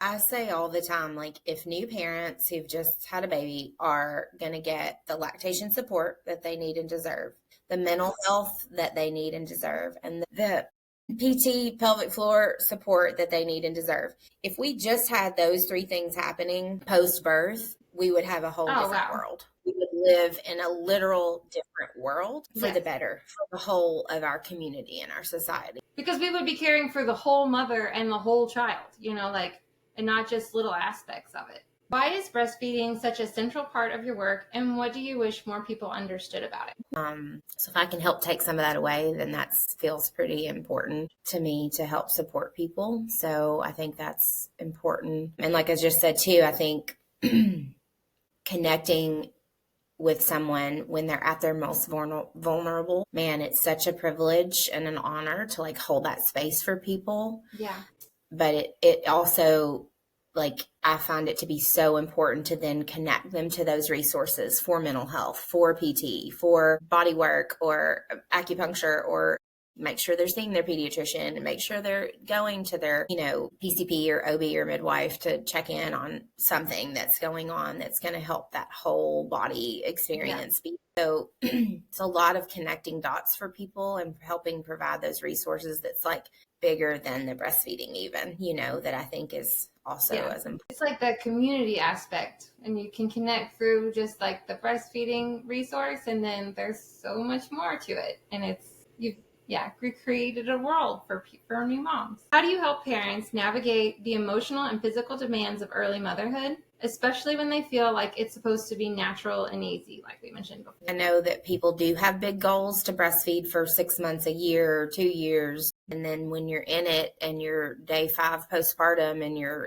I say all the time, like, if new parents who've just had a baby are going to get the lactation support that they need and deserve, the mental health that they need and deserve, and the PT pelvic floor support that they need and deserve. If we just had those three things happening post birth, we would have a whole Oh, different wow. world. We would live in a literal different world for Yes. the better, for the whole of our community and our society. Because we would be caring for the whole mother and the whole child, like, and not just little aspects of it. Why is breastfeeding such a central part of your work, and what do you wish more people understood about it? So if I can help take some of that away, then that feels pretty important to me to help support people. So I think that's important. And like I just said too, I think connecting with someone when they're at their most vulnerable, man, it's such a privilege and an honor to like hold that space for people. Yeah. But it also, like, I find it to be so important to then connect them to those resources for mental health, for PT, for body work or acupuncture, or make sure they're seeing their pediatrician and make sure they're going to their, PCP or OB or midwife to check in on something that's going on that's going to help that whole body experience be. So it's a lot of connecting dots for people and helping provide those resources that's like bigger than the breastfeeding even, that I think is also as important. It's like the community aspect, and you can connect through just like the breastfeeding resource, and then there's so much more to it, and you've recreated a world for new moms. How do you help parents navigate the emotional and physical demands of early motherhood, especially when they feel like it's supposed to be natural and easy, like we mentioned before? I know that people do have big goals to breastfeed for 6 months, a year, 2 years. And then when you're in it and you're day 5 postpartum and you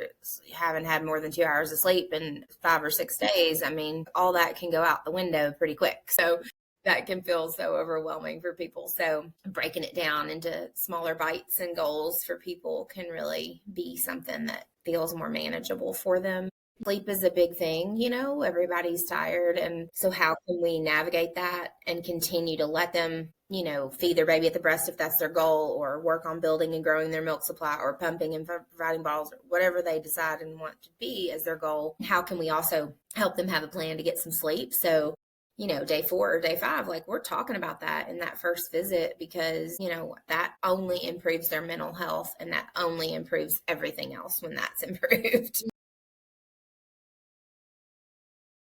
haven't had more than 2 hours of sleep in 5 or 6 days, I mean, all that can go out the window pretty quick. So that can feel so overwhelming for people. So breaking it down into smaller bites and goals for people can really be something that feels more manageable for them. Sleep is a big thing, everybody's tired. And so how can we navigate that and continue to let them, feed their baby at the breast if that's their goal, or work on building and growing their milk supply, or pumping and providing bottles, or whatever they decide and want to be as their goal. How can we also help them have a plan to get some sleep? So day 4 or day 5, like we're talking about that in that first visit, because, that only improves their mental health and that only improves everything else when that's improved.